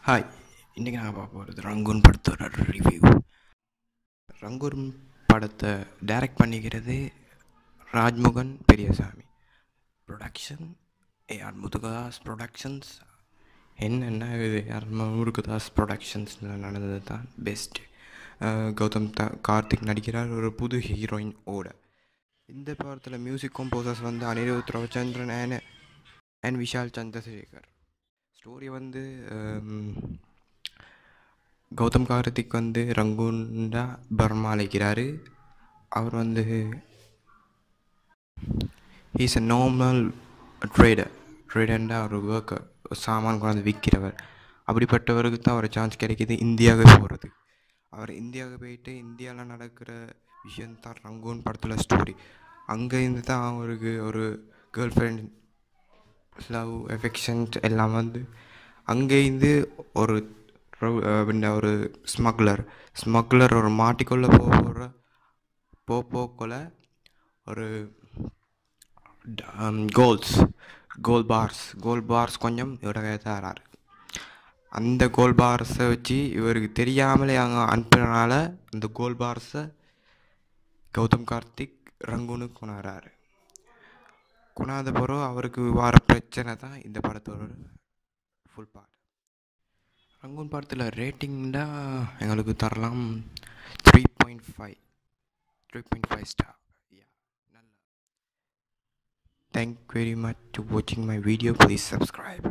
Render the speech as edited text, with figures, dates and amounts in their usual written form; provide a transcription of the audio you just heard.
Hi. இன்றைக்கி நான் பார்க்க போகிறது ரங்கூன் படத்தோட ரிவ்யூ. ரங்கூன் படத்தை டைரக்ட் பண்ணிக்கிறது Rajmugan Periasamy. Production AR Murugadoss productions. என்னென்ன இது ஏஆர் முருகதாஸ் ப்ரொடக்ஷன்ஸில் நடந்தது தான் பெஸ்ட்டு. கௌதம் கார்த்திக் நடிக்கிறார் ஒரு புது ஹீரோயின் ஓட. இந்த படத்தில் மியூசிக் கம்போசர்ஸ் வந்து அனிருத் ரவிச்சந்திரன் அண்ட் விஷால் சந்திரசேகர். ஸ்டோரி வந்து கௌதம் கார்த்திக் வந்து ரங்கூன்டா பர்மா அழைக்கிறாரு. அவர் வந்து ஹீஸ் அ நார்மல் ட்ரேடர்ண்டா ஒரு ஒர்க்கர், சாமான் கொண்டாந்து விற்கிறவர். அப்படிப்பட்டவருக்கு தான் ஒரு சான்ஸ் கிடைக்கிது இந்தியாவுக்கு போகிறது. அவர் இந்தியாவுக்கு போயிட்டு இந்தியாவில் நடக்கிற விஷயந்தான் ரங்கூன் படத்தில் ஸ்டோரி. அங்கேருந்து தான் அவருக்கு ஒரு கேர்ள் ஃப்ரெண்ட், லவ், எஃபெக்ஷன்ஸ் எல்லாம் வந்து அங்கேருந்து ஒரு ஒரு ஸ்மக்லர் ஒரு மாட்டிக்கொள்ள போகக்குள்ள ஒரு கோல் பார்ஸ் கொஞ்சம் இவரை தராரு. அந்த கோல் பார்ஸை வச்சு இவருக்கு தெரியாமலே அங்கே அனுப்புறதுனால அந்த கோல் பார்ஸை கௌதம் கார்த்திக் ரங்கூனுக்கு கொண்டாடுறாரு. கொண்டாத பிறகு அவருக்கு வர பிரச்சனை தான் இந்த படத்தோட ஃபுல் பார்ட். ரங்கூன் படத்தில் ரேட்டிங்னா எங்களுக்கு தரலாம் 3.5 ஸ்டார். நல்லா. Thank you very much to watching my video. Please subscribe.